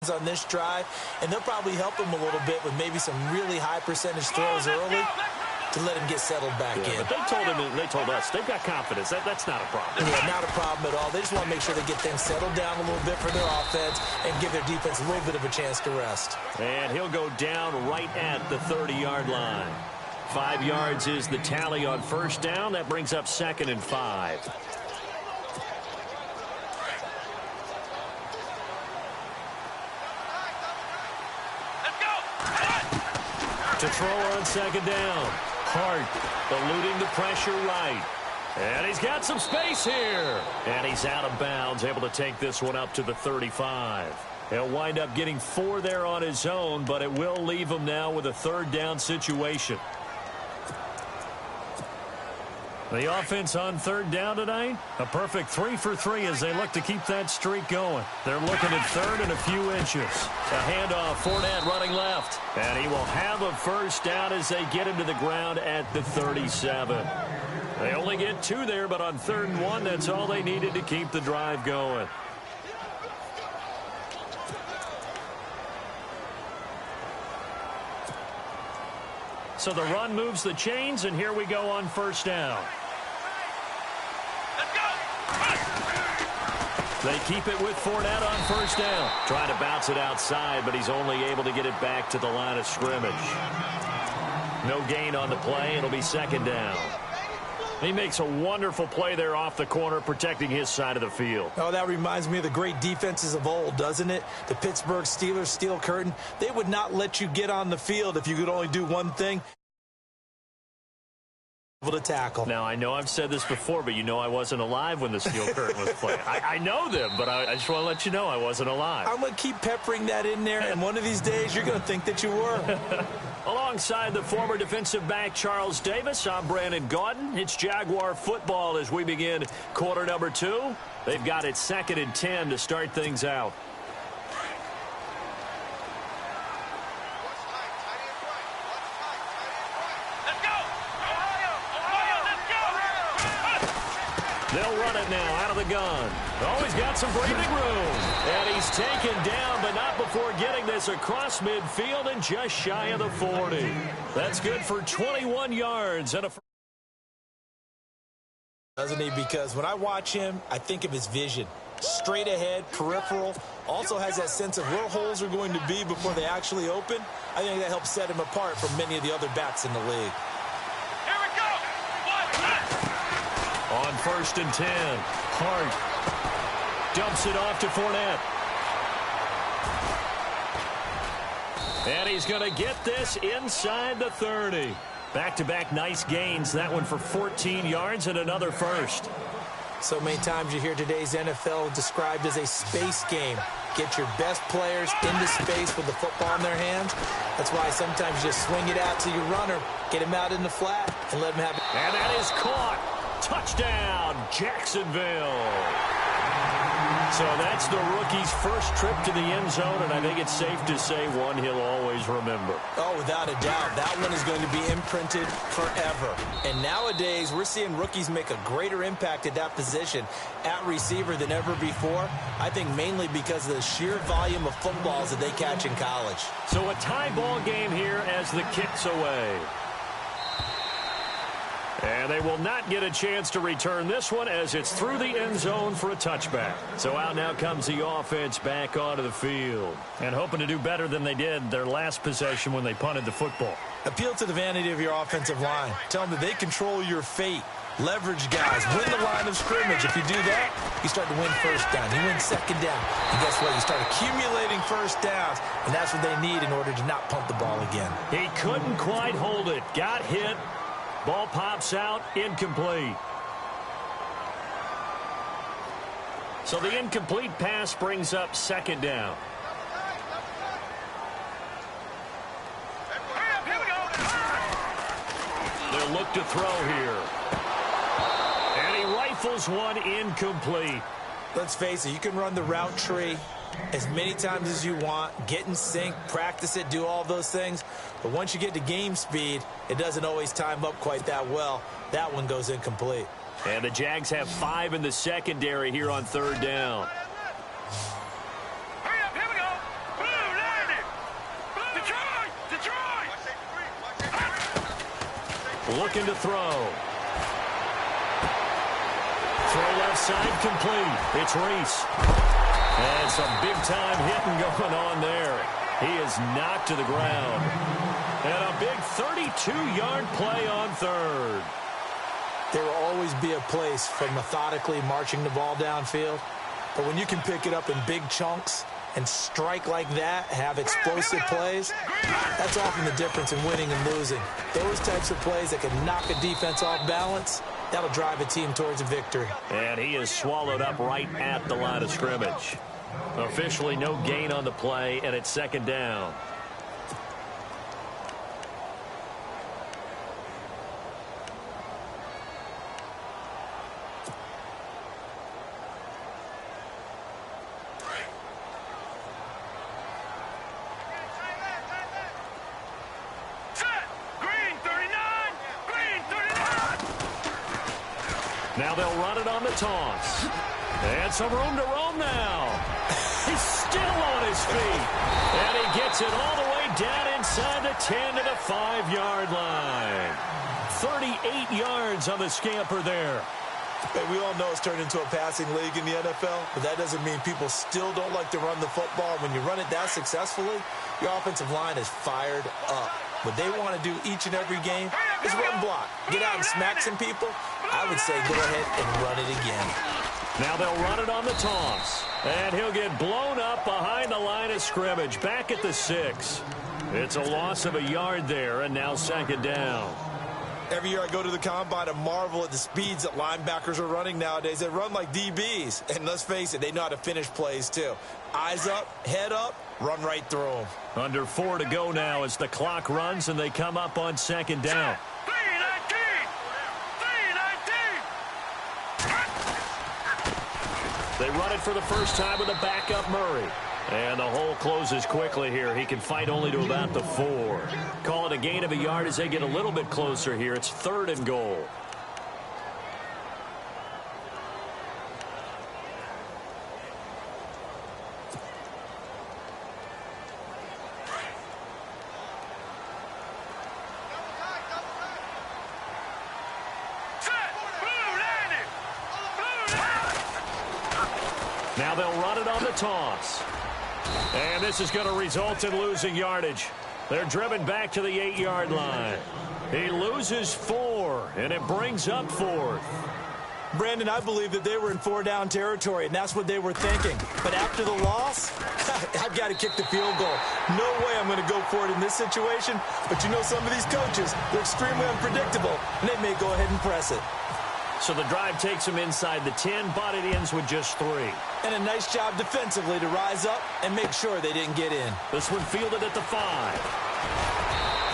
on this drive, and they'll probably help him a little bit with maybe some really high percentage throws early to let him get settled back in. But they told us they've got confidence. That's not a problem. Yeah, not a problem at all. They just want to make sure they get things settled down a little bit for their offense and give their defense a little bit of a chance to rest. And he'll go down right at the 30-yard line. 5 yards is the tally on first down. That brings up 2nd and 5. To throw on 2nd down. Hart eluding the pressure right. And he's got some space here. And he's out of bounds, able to take this one up to the 35. He'll wind up getting 4 there on his own, but it will leave him now with a 3rd down situation. The offense on 3rd down tonight, a perfect 3 for 3 as they look to keep that streak going. They're looking at 3rd and a few inches. A handoff, Fournette running left. And he will have a 1st down as they get him to the ground at the 37. They only get 2 there, but on 3rd and 1, that's all they needed to keep the drive going. So the run moves the chains, and here we go on 1st down. They keep it with Fournette on 1st down. Trying to bounce it outside, but he's only able to get it back to the line of scrimmage. No gain on the play. It'll be 2nd down. He makes a wonderful play there off the corner, protecting his side of the field. Oh, that reminds me of the great defenses of old, doesn't it? The Pittsburgh Steelers steel curtain. They would not let you get on the field if you could only do one thing. Able to tackle. Now, I know I've said this before, but you know I wasn't alive when the steel curtain was playing. I know them, but I just want to let you know I wasn't alive. I'm going to keep peppering that in there, and one of these days you're going to think that you were. Alongside the former defensive back Charles Davis, I'm Brandon Gaudin. It's Jaguar football as we begin quarter number 2. They've got it 2nd and 10 to start things out. They'll run it now out of the gun. Oh, he's got some breathing room. And he's taken down, but not before getting this across midfield and just shy of the 40. That's good for 21 yards. And doesn't he? Because when I watch him, I think of his vision. Straight ahead, peripheral. Also has that sense of where holes are going to be before they actually open. I think that helps set him apart from many of the other backs in the league. On 1st and 10, Hart dumps it off to Fournette. And he's going to get this inside the 30. Back-to-back nice gains. That one for 14 yards and another 1st. So many times you hear today's NFL described as a space game. Get your best players into space with the football in their hands. That's why sometimes you just swing it out to your runner, get him out in the flat, and let him have it. And that is caught. Touchdown, Jacksonville. So that's the rookie's first trip to the end zone, and I think it's safe to say one he'll always remember. Oh, without a doubt. That one is going to be imprinted forever. And nowadays, we're seeing rookies make a greater impact at that position at receiver than ever before. I think mainly because of the sheer volume of footballs that they catch in college. So a tie ball game here as the kick's away. And they will not get a chance to return this one as it's through the end zone for a touchback. So out now comes the offense back onto the field. And hoping to do better than they did their last possession when they punted the football. Appeal to the vanity of your offensive line. Tell them that they control your fate. Leverage guys. Win the line of scrimmage. If you do that, you start to win 1st down. You win 2nd down. And guess what? You start accumulating 1st downs. And that's what they need in order to not punt the ball again. He couldn't quite hold it. Got hit. Ball pops out, incomplete. So the incomplete pass brings up 2nd down. They'll look to throw here. And he rifles one incomplete. Let's face it, you can run the route tree as many times as you want, get in sync, practice it, do all those things. But once you get to game speed, it doesn't always time up quite that well. That one goes incomplete. And the Jags have 5 in the secondary here on 3rd down. looking to throw. Throw left side complete. It's Reese. And some big-time hitting going on there. He is knocked to the ground. And a big 32-yard play on third. There will always be a place for methodically marching the ball downfield. But when you can pick it up in big chunks and strike like that, have explosive plays, that's often the difference in winning and losing. Those types of plays that can knock a defense off balance, that'll drive a team towards a victory. And he is swallowed up right at the line of scrimmage. Officially no gain on the play, and it's second down. Now they'll run it on the toss. And some room to roam now. He's still on his feet. And he gets it all the way down inside the 10 to the 5-yard line. 38 yards on the scamper there. Hey, we all know it's turned into a passing league in the NFL, but that doesn't mean people still don't like to run the football. When you run it that successfully, your offensive line is fired up. What they want to do each and every game is run block. Get out and smack some people. I would say go ahead and run it again. Now they'll run it on the toss. And he'll get blown up behind the line of scrimmage, back at the 6. It's a loss of a yard there, and now second down. Every year I go to the combine and marvel at the speeds that linebackers are running nowadays. They run like DBs. And let's face it, they know how to finish plays too. Eyes up, head up, run right through them. Under 4 to go now as the clock runs and they come up on second down. They run it for the first time with a backup Murray. And the hole closes quickly here. He can fight only to about the 4. Call it a gain of a yard as they get a little bit closer here. It's 3rd and goal. Now they'll run it on the toss. And this is going to result in losing yardage. They're driven back to the 8-yard line. He loses 4, and it brings up 4th. Brandon, I believe that they were in 4-down territory, and that's what they were thinking. But after the loss, I've got to kick the field goal. No way I'm going to go for it in this situation. But you know some of these coaches, they're extremely unpredictable, and they may go ahead and press it. So the drive takes him inside the 10, but it ends with just 3. And a nice job defensively to rise up and make sure they didn't get in. This one fielded at the 5.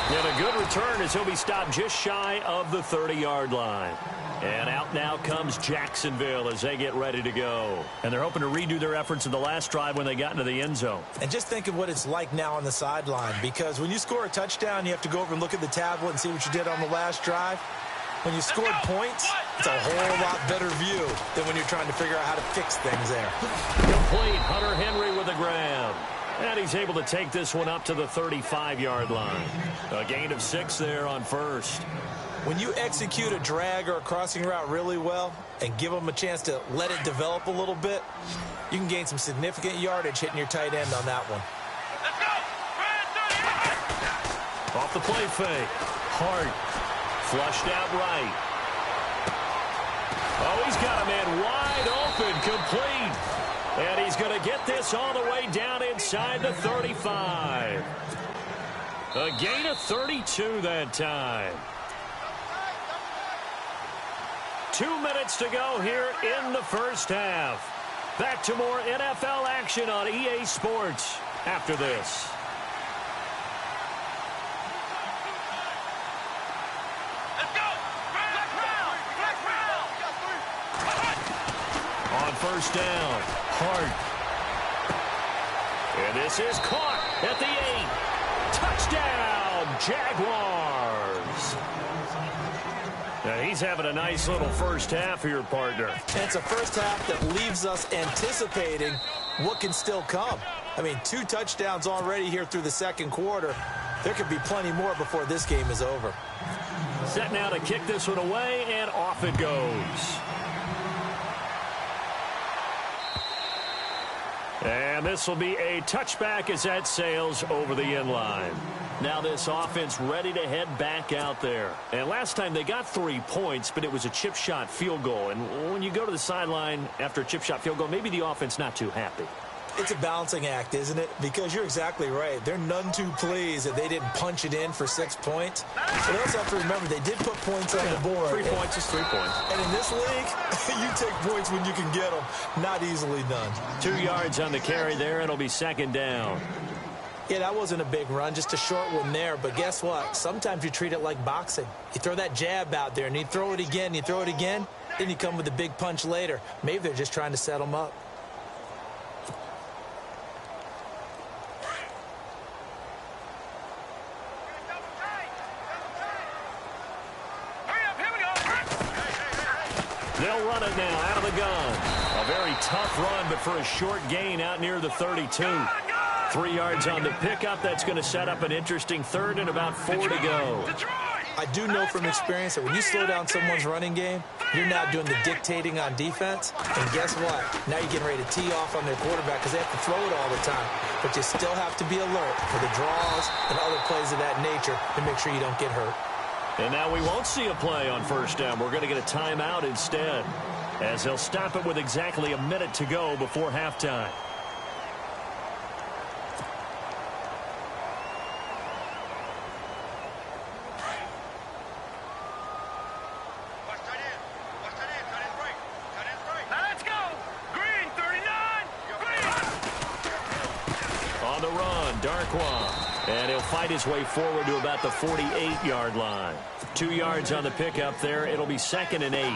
And a good return as he'll be stopped just shy of the 30-yard line. And out now comes Jacksonville as they get ready to go. And they're hoping to redo their efforts in the last drive when they got into the end zone. And just think of what it's like now on the sideline, because when you score a touchdown, you have to go over and look at the tablet and see what you did on the last drive. When you scored points, it's a whole lot better view than when you're trying to figure out how to fix things there. Complete. Hunter Henry with the grab. And he's able to take this one up to the 35-yard line. A gain of 6 there on first. When you execute a drag or a crossing route really well and give them a chance to let it develop a little bit, you can gain some significant yardage hitting your tight end on that one. Off the play fake. Hart. Flushed out right. Oh, he's got a man wide open, complete. And he's going to get this all the way down inside the 35. A gain of 32 that time. 2 minutes to go here in the first half. Back to more NFL action on EA Sports after this. First down, Hart. And this is caught at the 8. Touchdown, Jaguars. Now he's having a nice little first half here, partner. And it's a first half that leaves us anticipating what can still come. I mean, 2 touchdowns already here through the second quarter. There could be plenty more before this game is over. Set now to kick this one away, and off it goes. And this will be a touchback as that sails over the end line. Now this offense ready to head back out there. And last time they got 3 points, but it was a chip shot field goal. And when you go to the sideline after a chip shot field goal, maybe the offense not too happy. It's a balancing act, isn't it? Because you're exactly right. They're none too pleased that they didn't punch it in for 6 points. But they also have to remember they did put points on the board. 3 points is 3 points. And in this league, you take points when you can get them. Not easily done. 2 yards on the carry there. It'll be second down. Yeah, that wasn't a big run, just a short one there. But guess what? Sometimes you treat it like boxing. You throw that jab out there, and you throw it again, you throw it again, then you come with a big punch later. Maybe they're just trying to set them up. They'll run it now out of the gun. A very tough run, but for a short gain out near the 32. 3 yards on the pickup. That's going to set up an interesting third and about 4 to go. I do know from experience that when you slow down someone's running game, you're now doing the dictating on defense. And guess what? Now you're getting ready to tee off on their quarterback because they have to throw it all the time. But you still have to be alert for the draws and other plays of that nature to make sure you don't get hurt. And now we won't see a play on first down. We're going to get a timeout instead, as they'll stop it with exactly a minute to go before halftime. Let's go! Green, 39! Green! On the run, Darkwa. And he'll fight his way forward to about the 48-yard line. 2 yards on the pickup there. It'll be 2nd and 8.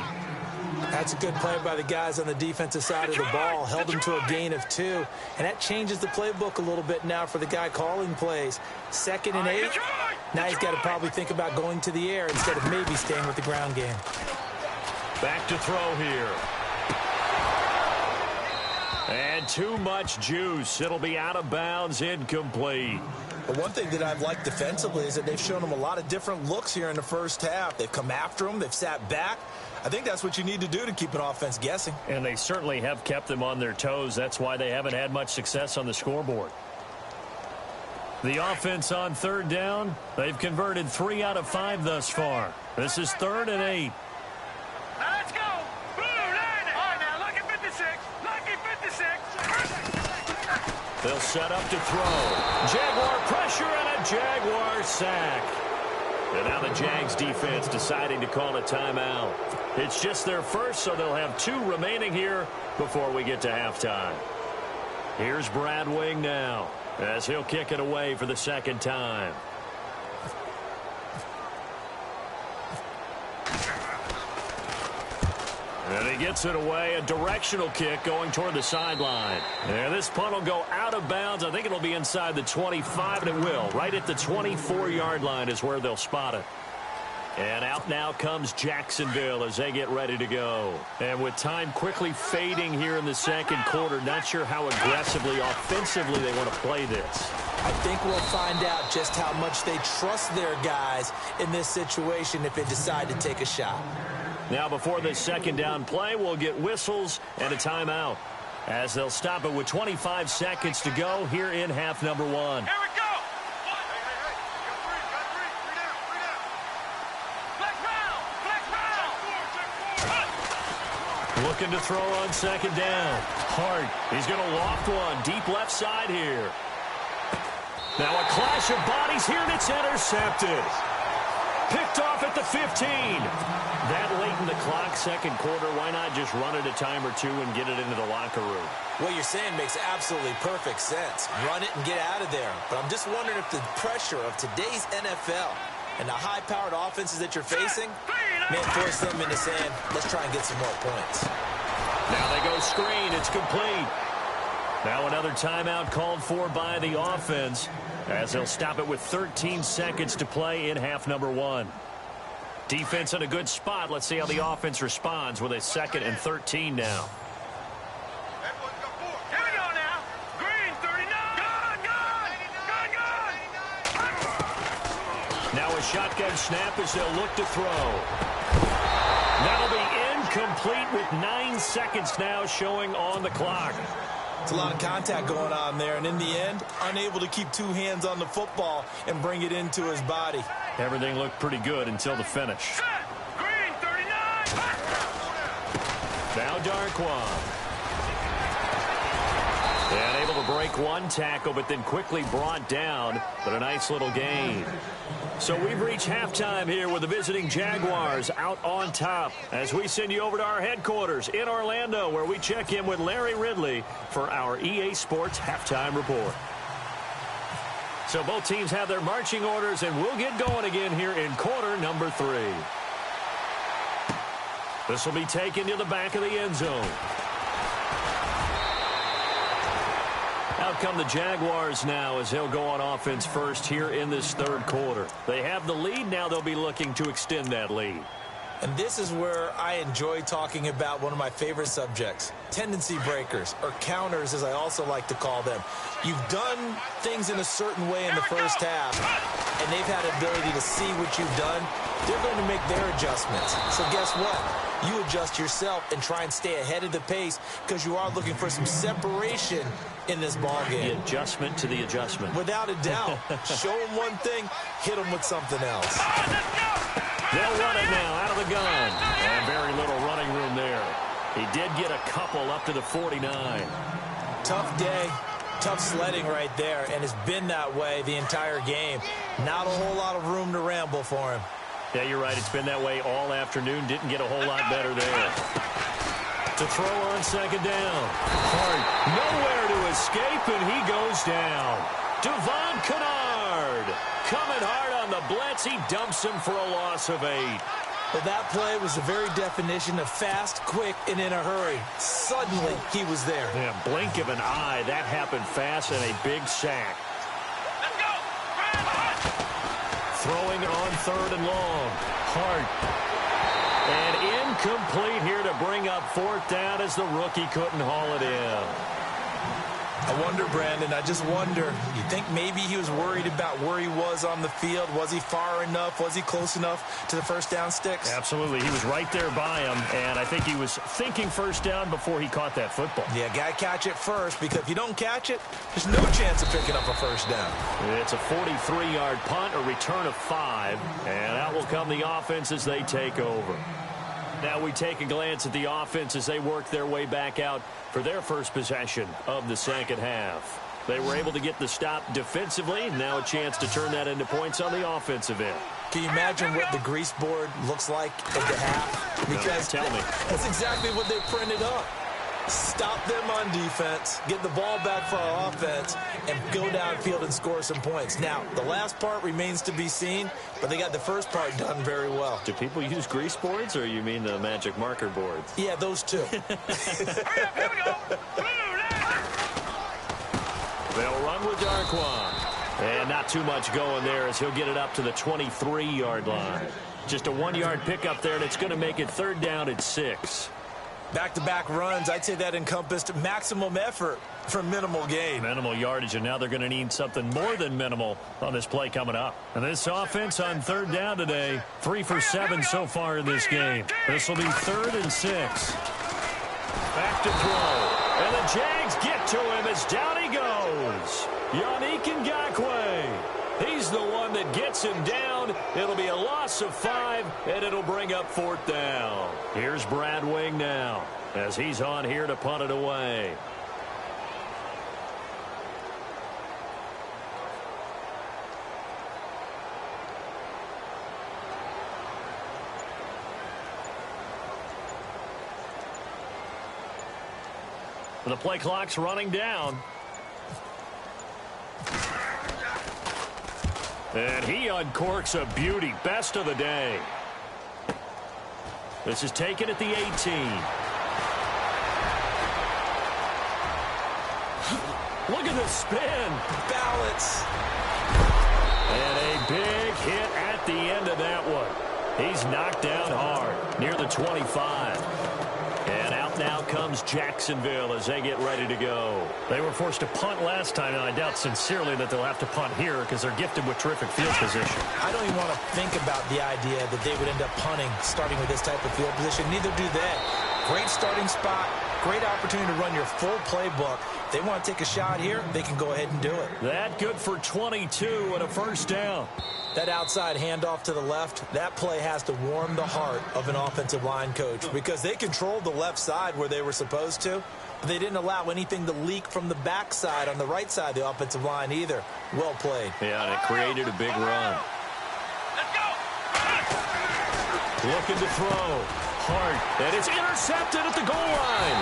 That's a good play by the guys on the defensive side of the ball. Held them to a gain of 2. And that changes the playbook a little bit now for the guy calling plays. 2nd and 8. Now he's got to probably think about going to the air instead of maybe staying with the ground game. Back to throw here. And too much juice. It'll be out of bounds, incomplete. But one thing that I've liked defensively is that they've shown them a lot of different looks here in the first half. They've come after them. They've sat back. I think that's what you need to do to keep an offense guessing. And they certainly have kept them on their toes. That's why they haven't had much success on the scoreboard. The offense on third down, they've converted 3 out of 5 thus far. This is 3rd and 8. Let's go! Blue, line it! All right, now, lucky 56. Lucky 56. They'll set up to throw. Jaguar pressure and a Jaguar sack. And now the Jags defense deciding to call a timeout. It's just their first, so they'll have 2 remaining here before we get to halftime. Here's Brad Wing now, as he'll kick it away for the 2nd time. And he gets it away, a directional kick going toward the sideline. And this punt will go out of bounds. I think it'll be inside the 25, and it will. Right at the 24-yard line is where they'll spot it. And out now comes Jacksonville as they get ready to go. And with time quickly fading here in the second quarter, not sure how aggressively, offensively they want to play this. I think we'll find out just how much they trust their guys in this situation if they decide to take a shot. Now before this second down play, we'll get whistles and a timeout, as they'll stop it with 25 seconds to go here in half number 1. Here we go! Looking to throw on second down. Hart, he's going to loft one deep left side here. Now a clash of bodies here, and it's intercepted. Picked off at the 15. That late in the clock, second quarter, why not just run it a time or 2 and get it into the locker room? What you're saying makes absolutely perfect sense. Run it and get out of there. But I'm just wondering if the pressure of today's NFL and the high-powered offenses that you're facing may force them into saying, let's try and get some more points. Now they go screen. It's complete. Now another timeout called for by the offense, as they'll stop it with 13 seconds to play in half number 1. Defense in a good spot. Let's see how the offense responds with a 2nd and 13 now. Here we go now. Green, 39. Good, good. Good, good. Now a shotgun snap as they'll look to throw. That'll be incomplete with 9 seconds now showing on the clock. It's a lot of contact going on there, and in the end, unable to keep two hands on the football and bring it into his body. Everything looked pretty good until the finish. Green, 39. Now Darquan. And able to break one tackle, but then quickly brought down. But a nice little gain. So we've reached halftime here with the visiting Jaguars out on top as we send you over to our headquarters in Orlando, where we check in with Larry Ridley for our EA Sports Halftime Report. So both teams have their marching orders, and we'll get going again here in quarter number 3. This will be taken to the back of the end zone. Out come the Jaguars now as they'll go on offense first here in this third quarter. They have the lead. Now they'll be looking to extend that lead. And this is where I enjoy talking about one of my favorite subjects, tendency breakers, or counters as I also like to call them. You've done things in a certain way in the first half, and they've had the ability to see what you've done. They're going to make their adjustments. So guess what? You adjust yourself and try and stay ahead of the pace because you are looking for some separation in this ball game. The adjustment to the adjustment. Without a doubt. Show them one thing, hit them with something else. They'll run it now out of the gun. And very little running room there. He did get a couple up to the 49. Tough day. Tough sledding right there, and it's been that way the entire game. Not a whole lot of room to ramble for him. Yeah, you're right. It's been that way all afternoon. Didn't get a whole lot better there. To throw on second down. Hart nowhere to escape, and he goes down. Devon Kennard coming hard on the blitz. He dumps him for a loss of 8. Well, that play was the very definition of fast, quick, and in a hurry. Suddenly, he was there. Yeah, blink of an eye. That happened fast and a big sack. Let's go. Throwing on third and long. Hart. And incomplete here to bring up fourth down as the rookie couldn't haul it in. I wonder, Brandon, I just wonder, you think maybe he was worried about where he was on the field? Was he far enough? Was he close enough to the first down sticks? Absolutely. He was right there by him, and I think he was thinking first down before he caught that football. Yeah, got to catch it first, because if you don't catch it, there's no chance of picking up a first down. It's a 43-yard punt, a return of 5, and out will come the offense as they take over. Now we take a glance at the offense as they work their way back out for their first possession of the second half. They were able to get the stop defensively. Now a chance to turn that into points on the offensive end. Can you imagine what the grease board looks like at the half? Because tell me. That's exactly what they printed up. Stop them on defense, get the ball back for our offense, and go downfield and score some points. Now, the last part remains to be seen, but they got the first part done very well. Do people use grease boards, or you mean the magic marker boards? Yeah, those two. Hurry up, here we go. They'll run with Darquan. And not too much going there as he'll get it up to the 23-yard line. Just a 1-yard pickup there, and it's going to make it third down at 6. Back-to-back runs, I'd say that encompassed maximum effort for minimal gain. Minimal yardage, and now they're going to need something more than minimal on this play coming up. And this offense on third down today, 3 for 7 so far in this game. This will be 3rd and 6. Back to throw. And the Jags get to him as down he goes. Yannick Ngakoue. He's the one that gets him down. It'll be a loss of 5, and it'll bring up 4th down. Here's Brad Wing now as he's on here to punt it away. The play clock's running down. And he uncorks a beauty. Best of the day. This is taken at the 18. Look at the spin. Balance. And a big hit at the end of that one. He's knocked down hard near the 25. And out now now comes Jacksonville as they get ready to go. They were forced to punt last time, and I doubt sincerely that they'll have to punt here because they're gifted with terrific field position. I don't even want to think about the idea that they would end up punting starting with this type of field position. Neither do they. Great starting spot. Great opportunity to run your full playbook. If they want to take a shot here, they can go ahead and do it. That good for 22 and a first down. That outside handoff to the left, that play has to warm the heart of an offensive line coach because they controlled the left side where they were supposed to, but they didn't allow anything to leak from the backside on the right side of the offensive line either. Well played. Yeah, and it created a big run. Let's go. Looking to throw. Hard. And it's intercepted at the goal line.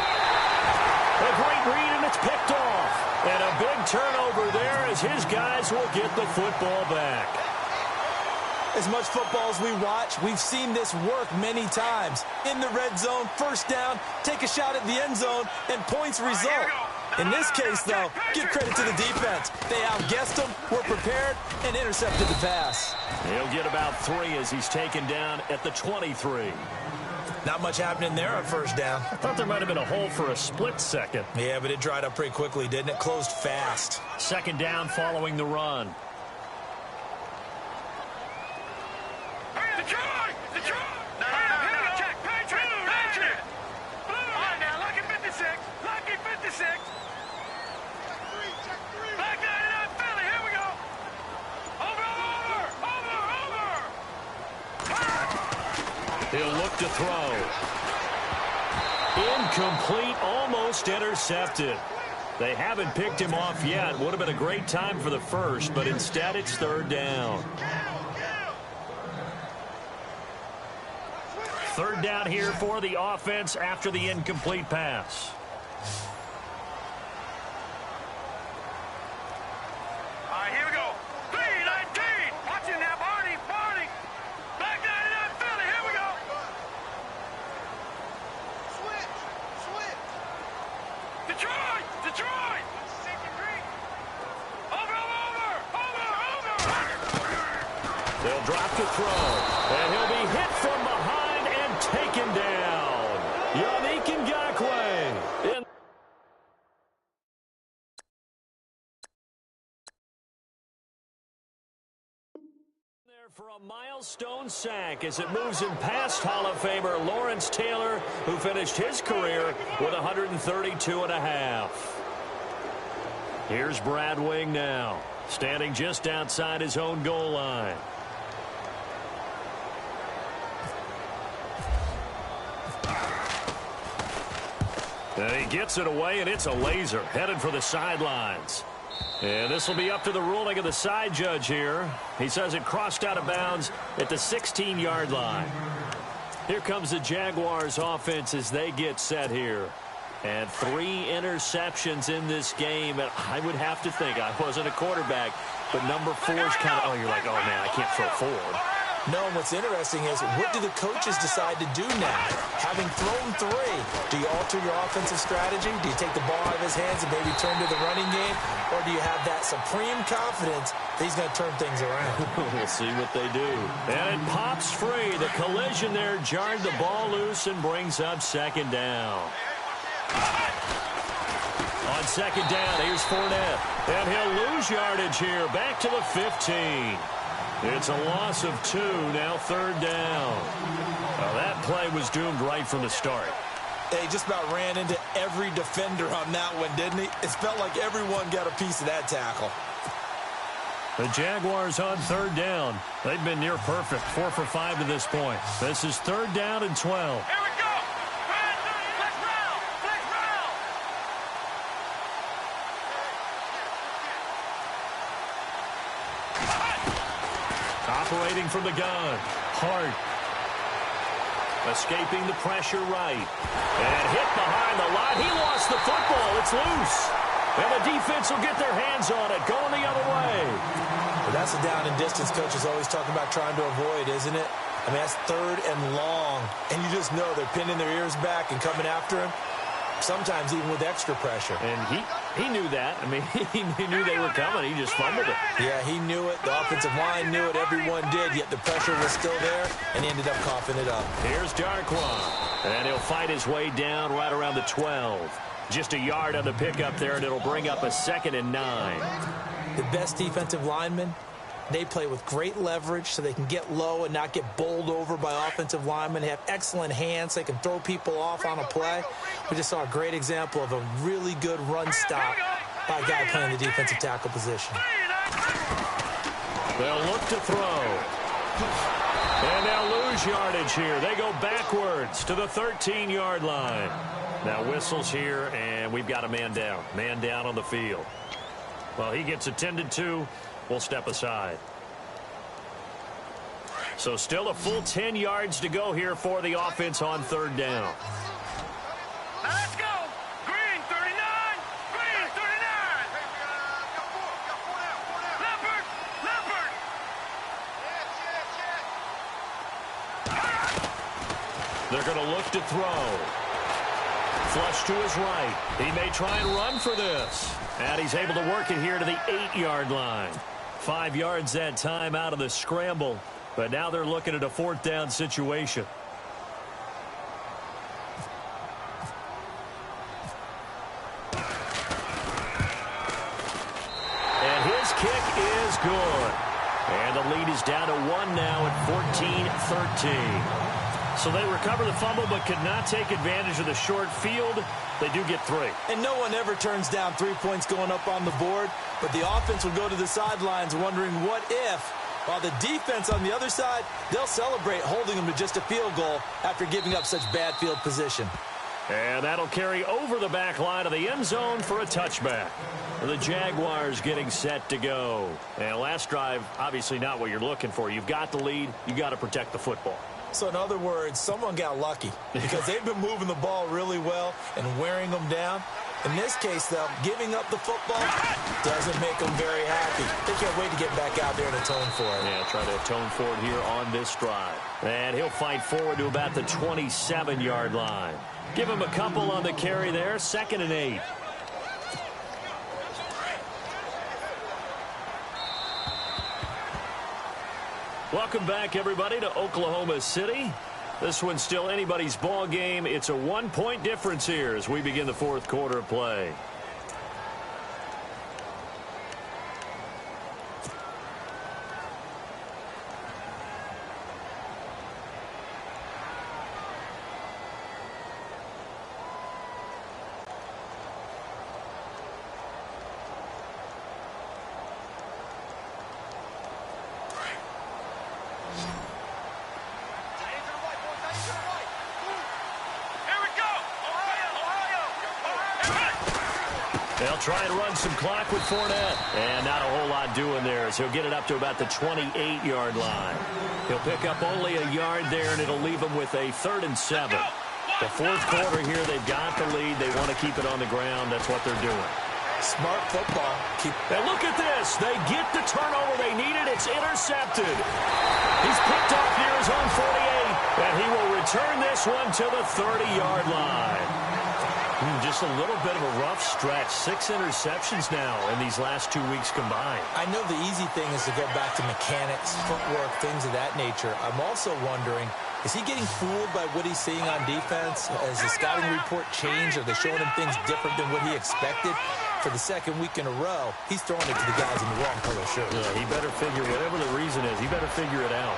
A great read, and it's picked off. And a big turnover there as his guys will get the football back. As much football as we watch, we've seen this work many times. In the red zone, first down, take a shot at the end zone, and points result. In this case, though, give credit to the defense. They outguessed them, were prepared, and intercepted the pass. He'll get about 3 as he's taken down at the 23. Not much happening there on first down. I thought there might have been a hole for a split second. Yeah, but it dried up pretty quickly, didn't it? Closed fast. Second down following the run. He'll look to throw. Incomplete, almost intercepted. They haven't picked him off yet. Would have been a great time for the first, but instead it's third down. Third down here for the offense after the incomplete pass. All right, here we go. 3-19. Watching that, Barney. Back 99, Philly. Here we go. Switch. Detroit. Over. They'll drop to throw, and he'll be hit from behind and taken down. Omidg Nobsn. For a milestone sack as it moves in past Hall of Famer Lawrence Taylor, who finished his career with 132.5. Here's Brad Wing now, standing just outside his own goal line. And he gets it away, and it's a laser, headed for the sidelines. And this will be up to the ruling of the side judge here. He says it crossed out of bounds at the 16-yard line. Here comes the Jaguars offense as they get set here. And 3 interceptions in this game. And I would have to think, I wasn't a quarterback, but number 4 is kind of, you're like, oh, man, I can't throw forward. No, and what's interesting is, what do the coaches decide to do now? Having thrown 3, do you alter your offensive strategy? Do you take the ball out of his hands and maybe turn to the running game? Or do you have that supreme confidence that he's going to turn things around? We'll see what they do. And it pops free. The collision there jarred the ball loose and brings up second down. On second down, here's Fournette. And he'll lose yardage here. Back to the 15. It's a loss of 2, now third down. Well, that play was doomed right from the start. He just about ran into every defender on that one, didn't he? It felt like everyone got a piece of that tackle. The Jaguars on third down. They've been near perfect, 4 for 5 to this point. This is third down and 12. Here we go. Let's round. Operating from the gun. Hart. Escaping the pressure right. And hit behind the line. He lost the football. It's loose. And the defense will get their hands on it. Going the other way. Well, that's a down and distance coaches always talking about trying to avoid, isn't it? I mean, that's third and long. And you just know they're pinning their ears back and coming after him. Sometimes even with extra pressure. And he knew that. I mean, he knew they were coming. He just fumbled it. Yeah, he knew it. The offensive line knew it. Everyone did. Yet the pressure was still there, and he ended up coughing it up. Here's Darquan. And he'll fight his way down right around the 12. Just a yard on the pickup there, and it'll bring up a 2nd and 9. The best defensive linemen, they play with great leverage so they can get low and not get bowled over by offensive linemen. They have excellent hands. They can throw people off on a play. We just saw a great example of a really good run stop by a guy playing the defensive tackle position. They'll look to throw. And they'll lose yardage here. They go backwards to the 13-yard line. Now whistles here, and we've got a man down. Man down on the field. Well, he gets attended to. We'll step aside. So still a full 10 yards to go here for the offense on 3rd down. Let's go. Green 39. Green 39. Leopard. Leopard. They're going to look to throw. Flush to his right. He may try and run for this. And he's able to work it here to the 8-yard line. 5 yards that time out of the scramble. But now they're looking at a 4th down situation. And his kick is good. And the lead is down to 1 now at 14-13. So they recover the fumble but could not take advantage of the short field. They do get 3. And no one ever turns down 3 points going up on the board, but the offense will go to the sidelines wondering what if, while the defense on the other side, they'll celebrate holding them to just a field goal after giving up such bad field position. And that'll carry over the back line of the end zone for a touchback. The Jaguars getting set to go. And last drive, obviously not what you're looking for. You've got the lead. You've got to protect the football. So in other words, someone got lucky because they've been moving the ball really well and wearing them down. In this case, though, giving up the football doesn't make them very happy. They can't wait to get back out there and atone for it. Yeah, try to atone for it here on this drive. And he'll fight forward to about the 27-yard line. Give him a couple on the carry there. 2nd and 8. Welcome back, everybody, to Oklahoma City. This one's still anybody's ball game. It's a 1-point difference here as we begin the 4th quarter of play. They'll try and run some clock with Fournette. And not a whole lot doing there as he'll get it up to about the 28-yard line. He'll pick up only a yard there, and it'll leave him with a 3rd and 7. The 4th quarter here, they've got the lead. They want to keep it on the ground. That's what they're doing. Smart football. And look at this. They get the turnover they needed. It's intercepted. He's picked off near his own 48, and he will return this one to the 30-yard line. Just a little bit of a rough stretch. 6 interceptions now in these last 2 weeks combined. I know the easy thing is to go back to mechanics, footwork, things of that nature. I'm also wondering, is he getting fooled by what he's seeing on defense? Has the scouting report changed? Are they showing him things different than what he expected? For the 2nd week in a row, he's throwing it to the guys in the wrong color shirt. Yeah, he better figure, whatever the reason is, he better figure it out.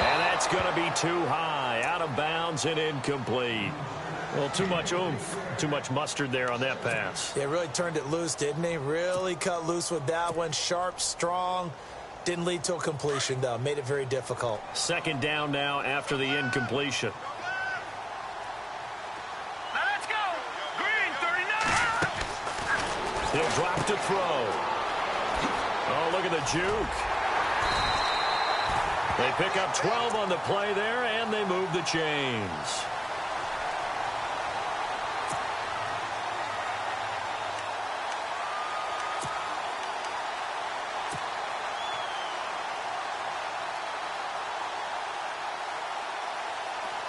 And that's going to be too high, out of bounds and incomplete. Well, too much oomph, too much mustard there on that pass. Yeah, really turned it loose, didn't he? Really cut loose with that one. Sharp, strong. Didn't lead to a completion, though. Made it very difficult. 2nd down now after the incompletion. Let's go. Green 39. He'll drop to throw. Oh, look at the juke. They pick up 12 on the play there, and they move the chains.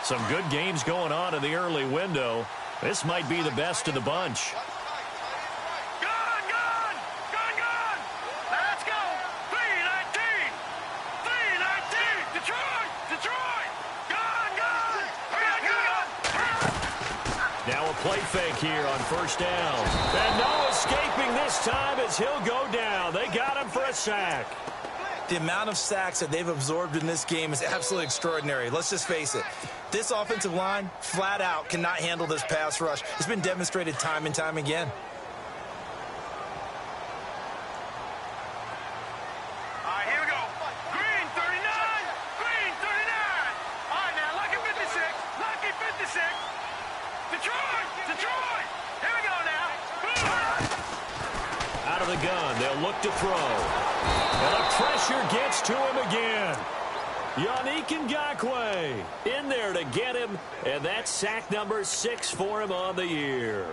Some good games going on in the early window. This might be the best of the bunch. Gone, gone. Gone, gone. Let's go. 319. 319. Detroit. Detroit. Gone, gone. Hurry up, play fake here on first down. And no escaping this time as he'll go down. They got him for a sack. The amount of sacks that they've absorbed in this game is absolutely extraordinary. Let's just face it. This offensive line, flat out, cannot handle this pass rush. It's been demonstrated time and time again. All right, here we go. Green 39. Green 39. All right, now, lucky 56. Lucky 56. Detroit. Detroit. Here we go now. Out of the gun, they'll look to throw. And the pressure gets to him again. Yannick Ngakoue in there to get him, and that's sack number 6 for him on the year.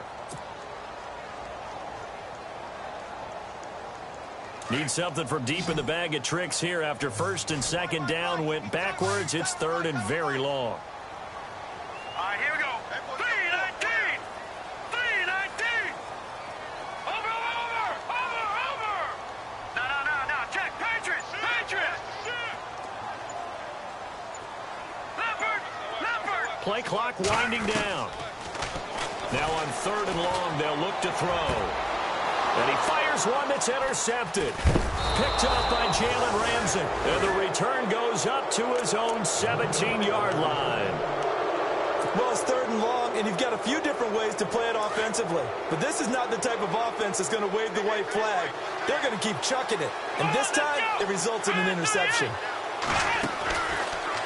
Need something from deep in the bag of tricks here after first and second down went backwards. It's third and very long. All right, here we go. 319. 319. Over. No. Check. Patriots. Leopard. Play clock winding down. Now on third and long, they'll look to throw. And he fires one that's intercepted. Picked up by Jalen Ramsey. And the return goes up to his own 17-yard line. Well, it's third and long, and you've got a few different ways to play it offensively. But this is not the type of offense that's going to wave the white flag. They're going to keep chucking it. And this time, it results in an interception.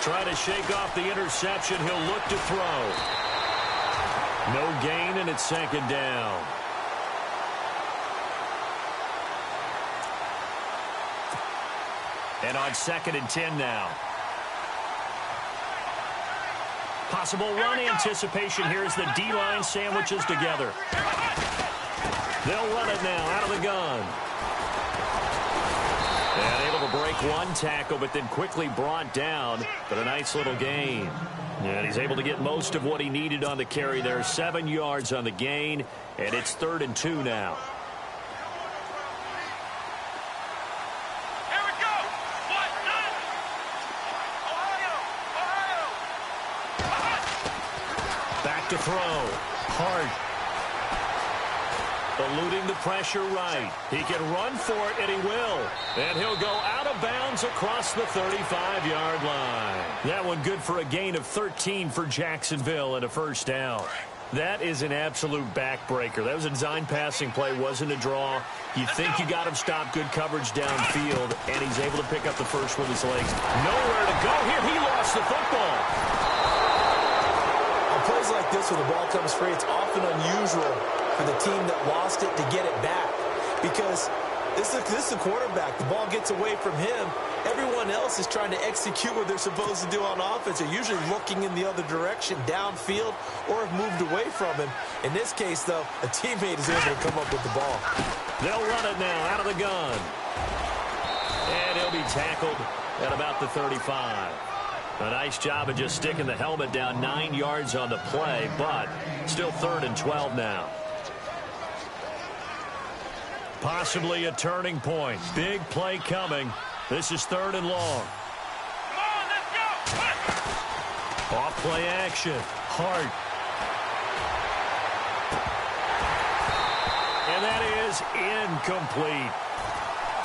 Try to shake off the interception. He'll look to throw. No gain, and it's second down. And on second and 10 now. Possible run anticipation here as the D-line sandwiches together. They'll run it now out of the gun. And able to break one tackle, but then quickly brought down. But a nice little gain. And he's able to get most of what he needed on the carry there. 7 yards on the gain, and it's third and 2 now. Here we go. Ohio. Back to throw. Hart. Eluding the pressure right. He can run for it, and he will. And he'll go out of bounds across the 35-yard line. That one good for a gain of 13 for Jacksonville and a first down. That is an absolute backbreaker. That was a design passing play, wasn't a draw. You think you got him stopped, good coverage downfield, and he's able to pick up the first with his legs. Nowhere to go here. He lost the football. On plays like this where the ball comes free, it's often unusual for the team that lost it to get it back, because this is the quarterback. The ball gets away from him. Everyone else is trying to execute what they're supposed to do on offense. They're usually looking in the other direction, downfield, or have moved away from him. In this case, though, a teammate is able to come up with the ball. They'll run it now out of the gun. And he'll be tackled at about the 35. A nice job of just sticking the helmet down 9 yards on the play, but still third and 12 now. Possibly a turning point. Big play coming. This is third and long. Come on, let's go. Off play action. Hart. And that is incomplete.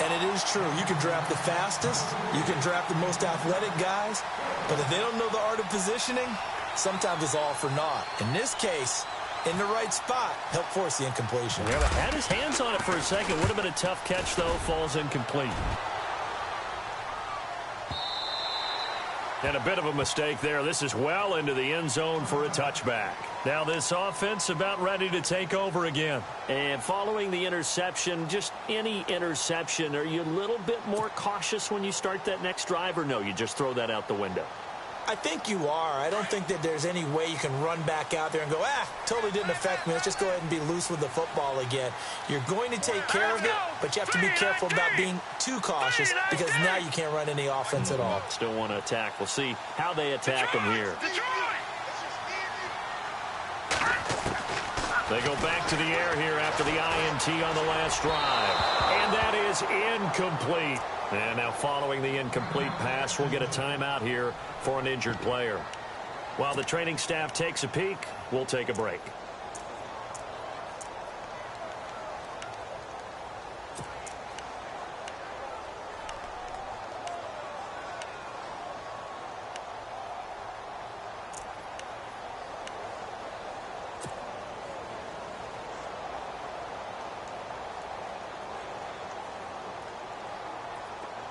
And it is true. You can draft the fastest. You can draft the most athletic guys. But if they don't know the art of positioning, sometimes it's all for naught. In this case, in the right spot, help force the incompletion. Yeah, had his hands on it for a second. Would have been a tough catch, though. Falls incomplete. And a bit of a mistake there. This is well into the end zone for a touchback. Now this offense about ready to take over again. And following the interception, just any interception, are you a little bit more cautious when you start that next drive, or no, you just throw that out the window? I think you are. I don't think that there's any way you can run back out there and go, totally didn't affect me. Let's just go ahead and be loose with the football again. You're going to take care of it, but you have to be careful about being too cautious, because now you can't run any offense at all. Still want to attack. We'll see how they attack them here. They go back to the air here after the INT on the last drive. And that is incomplete. And now following the incomplete pass, we'll get a timeout here for an injured player. While the training staff takes a peek, we'll take a break.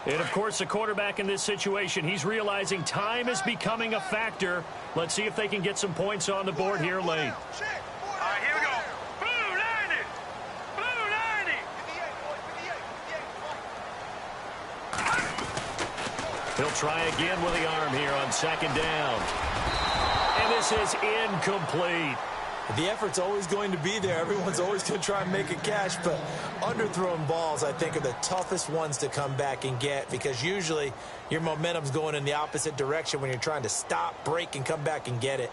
And, of course, the quarterback in this situation, he's realizing time is becoming a factor. Let's see if they can get some points on the board here late. All right, here we go. Blue 90. Blue 90. He'll try again with the arm here on second down. And this is incomplete. The effort's always going to be there. Everyone's always going to try and make a catch, but underthrown balls, I think, are the toughest ones to come back and get because usually your momentum's going in the opposite direction when you're trying to stop, break, and come back and get it.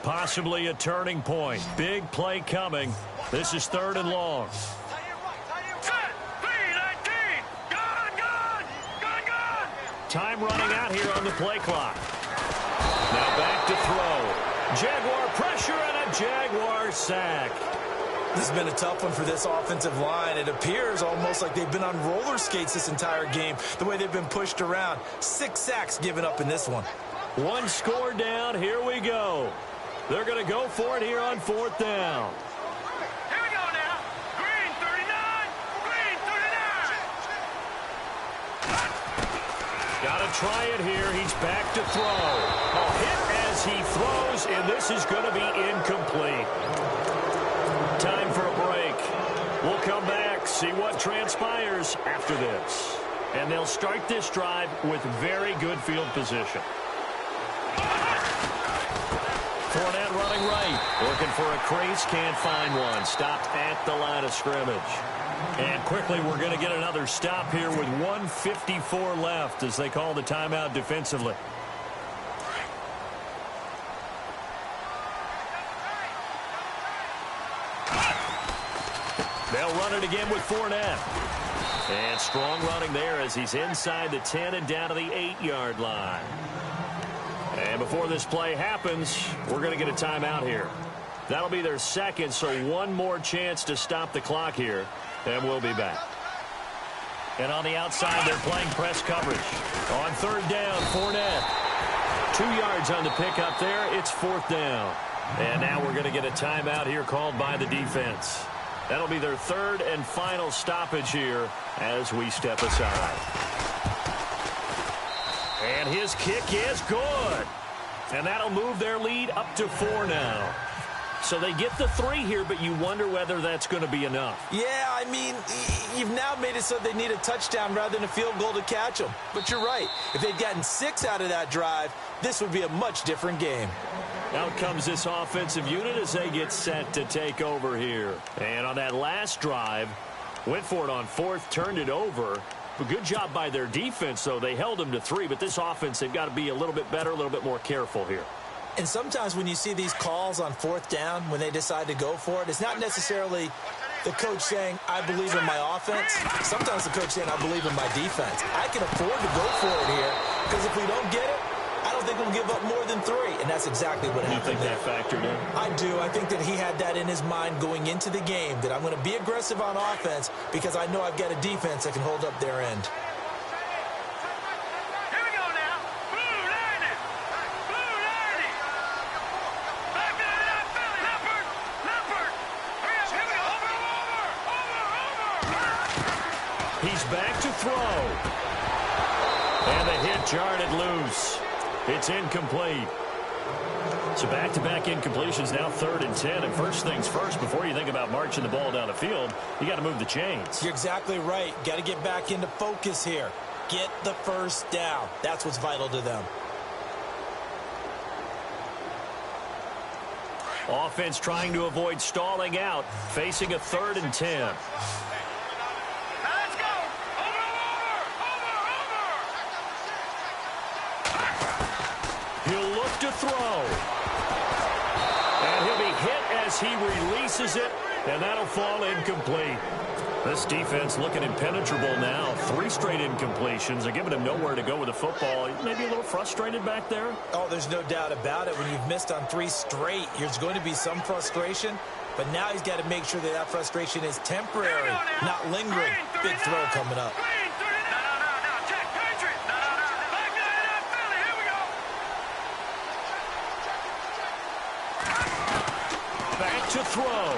Possibly a turning point. Big play coming. This is 3rd and long. Set. 3-19. Gone. Time running out here on the play clock. Now back to throw. Jaguar pressure and a Jaguar sack. This has been a tough one for this offensive line. It appears almost like they've been on roller skates this entire game, the way they've been pushed around. 6 sacks given up in this one. 1 score down. Here we go. They're going to go for it here on 4th down. Here we go now. Green 39. Green 39. Got to try it here. He's back to throw. A hit as he throws, and this is going to be incomplete. Time for a break. We'll come back, see what transpires after this. And they'll start this drive with very good field position. Fournette running right. Looking for a crease. Can't find one. Stopped at the line of scrimmage. And quickly we're going to get another stop here with 1:54 left as they call the timeout defensively. They'll run it again with Fournette. And strong running there as he's inside the 10 and down to the 8-yard line. And before this play happens, we're going to get a timeout here. That'll be their second, so one more chance to stop the clock here, and we'll be back. And on the outside, they're playing press coverage. On 3rd down, Fournette. 2 yards on the pickup there. It's 4th down. And now we're going to get a timeout here called by the defense. That'll be their 3rd and final stoppage here as we step aside. And his kick is good. And that'll move their lead up to 4 now. So they get the 3 here, but you wonder whether that's going to be enough. Yeah, I mean, you've now made it so they need a touchdown rather than a field goal to catch them. But you're right. If they'd gotten 6 out of that drive, this would be a much different game. Out comes this offensive unit as they get set to take over here. And on that last drive, went for it on 4th, turned it over. A good job by their defense, though. They held them to 3, but this offense, they've got to be a little bit better, a little bit more careful here. And sometimes when you see these calls on 4th down, when they decide to go for it, it's not necessarily the coach saying, I believe in my offense. Sometimes the coach saying, I believe in my defense. I can afford to go for it here because if we don't get it, I don't think we'll give up more than 3. And that's exactly what happened. You think that factored in? I do. I think that he had that in his mind going into the game, that I'm going to be aggressive on offense because I know I've got a defense that can hold up their end. Here we go now. Blue 90. Blue 90. Back to that Philly. Leopard. Hurry up. Here we go. Over. He's back to throw. And the hit jarred it loose. It's incomplete. So back-to-back incompletions, now 3rd and 10. And first things first, before you think about marching the ball down the field, you got to move the chains. You're exactly right. Got to get back into focus here. Get the first down. That's what's vital to them. Offense trying to avoid stalling out, facing a 3rd and 10. Let's go. Over. He'll look to throw. And he'll be hit as he releases it, and that'll fall incomplete. This defense looking impenetrable now. 3 straight incompletions. They're giving him nowhere to go with the football. Maybe a little frustrated back there. Oh, there's no doubt about it. When you've missed on 3 straight, there's going to be some frustration. But now he's got to make sure that that frustration is temporary, not lingering. Big throw coming up. Green 39. No. Check. Patriot. No. Back nine up, Philly. Here we go. Back to throw.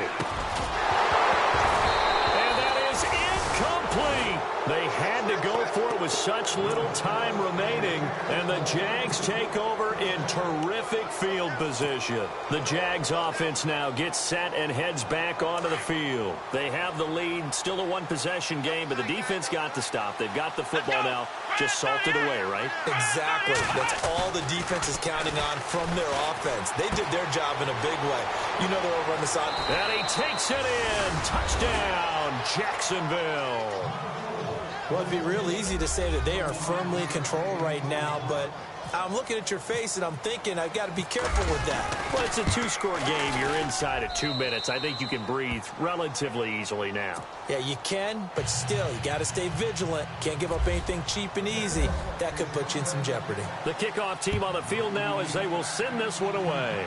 And that is incomplete. They had to go for it with such little time remaining, and the Jags take over in terrific field position. The Jags offense now gets set and heads back onto the field. They have the lead, still a one-possession game, but the defense got to stop. They've got the football now, just salted away, right? Exactly. That's all the defense is counting on from their offense. They did their job in a big way. You know they're over on the side. And he takes it in. Touchdown, Jacksonville. Well, it'd be real easy to say that they are firmly in control right now, but I'm looking at your face and I'm thinking I've got to be careful with that. Well, it's a two-score game. You're inside of 2 minutes. I think you can breathe relatively easily now. Yeah, you can, but still, you got to stay vigilant. Can't give up anything cheap and easy. That could put you in some jeopardy. The kickoff team on the field now as they will send this one away.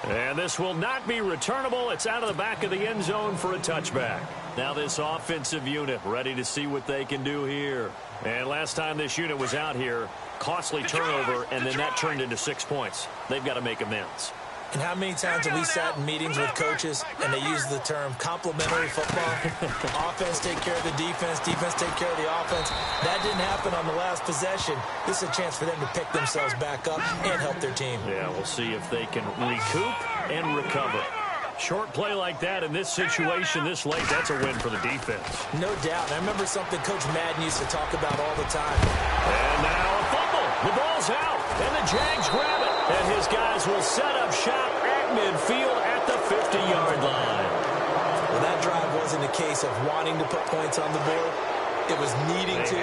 And this will not be returnable. It's out of the back of the end zone for a touchback. Now this offensive unit ready to see what they can do here. And last time this unit was out here, costly turnover, and then that turned into 6 points. They've got to make amends. And how many times have we sat in meetings with coaches and they use the term complementary football? Offense take care of the defense, defense take care of the offense. That didn't happen on the last possession. This is a chance for them to pick themselves back up and help their team. Yeah, we'll see if they can recoup and recover. Short play like that in this situation this late, that's a win for the defense. No doubt. And I remember something Coach Madden used to talk about all the time. And now a fumble. The ball's out, and the Jags grab it. And his guys will set up shop at midfield at the 50-yard line. Well, that drive wasn't a case of wanting to put points on the board. It was needing to,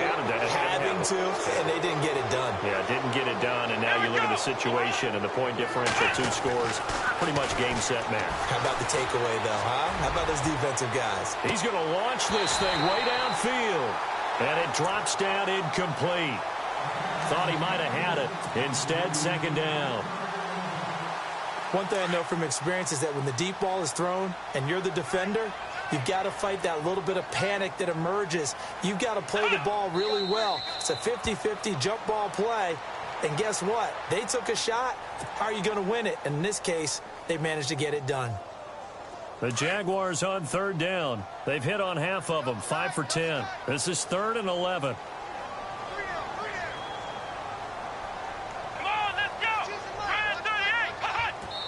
having to, and they didn't get it done. Yeah, didn't get it done, and now you look at the situation and the point differential, 2 scores, pretty much game, set, match. How about the takeaway, though, huh? How about those defensive guys? He's going to launch this thing way downfield, and it drops down incomplete. Thought he might have had it. Instead, second down. One thing I know from experience is that when the deep ball is thrown and you're the defender, you've got to fight that little bit of panic that emerges. You've got to play the ball really well. It's a 50-50 jump ball play. And guess what? They took a shot. How are you going to win it? And in this case, they managed to get it done. The Jaguars on third down. They've hit on half of them, 5 for 10. This is 3rd and 11.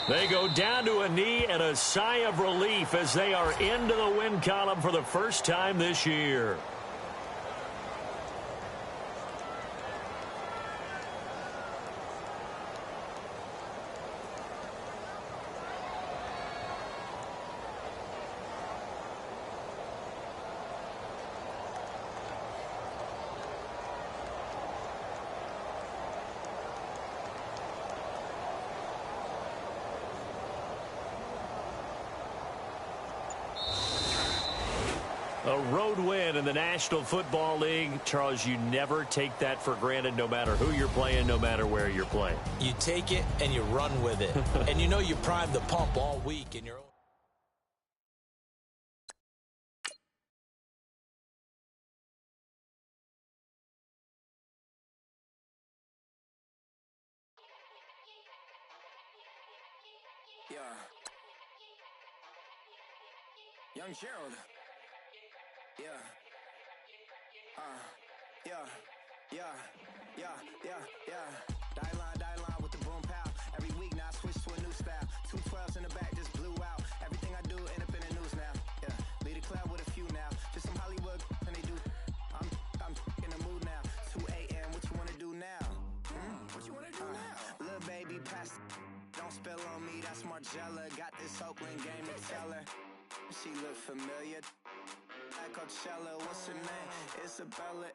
They go down to a knee and a sigh of relief as they are into the win column for the first time this year. A road win in the National Football League. Charles, you never take that for granted no matter who you're playing, no matter where you're playing. You take it and you run with it. And you know you primed the pump all week in your own. Yeah. Young Gerald. Yeah. Die line with the boom pow. Every week now I switch to a new style. 212s in the back just blew out. Everything I do end up in the news now. Yeah. Lead a club with a few now. Just some Hollywood and they do. I'm in the mood now. 2 a.m. What you wanna do now? What you wanna do now? Little baby pass. Don't spill on me. That's Margella. Got this Oakland game to tell her. She look familiar. At Coachella, what's her name? Isabella,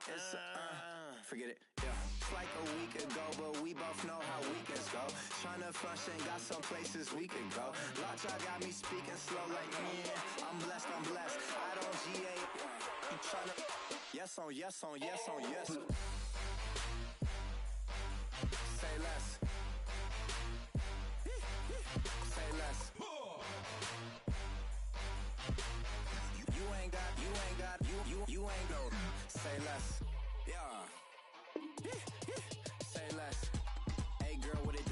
forget it, yeah. It's like a week ago, but we both know how weekends go. Tryna function, got some places we could go. Lot y'all got me speaking slow like, yeah. I'm blessed, I don't GA. You tryna, yes on, yes on, yes on, yes. Say less. Say less. Yeah. Say less. Hey girl, what it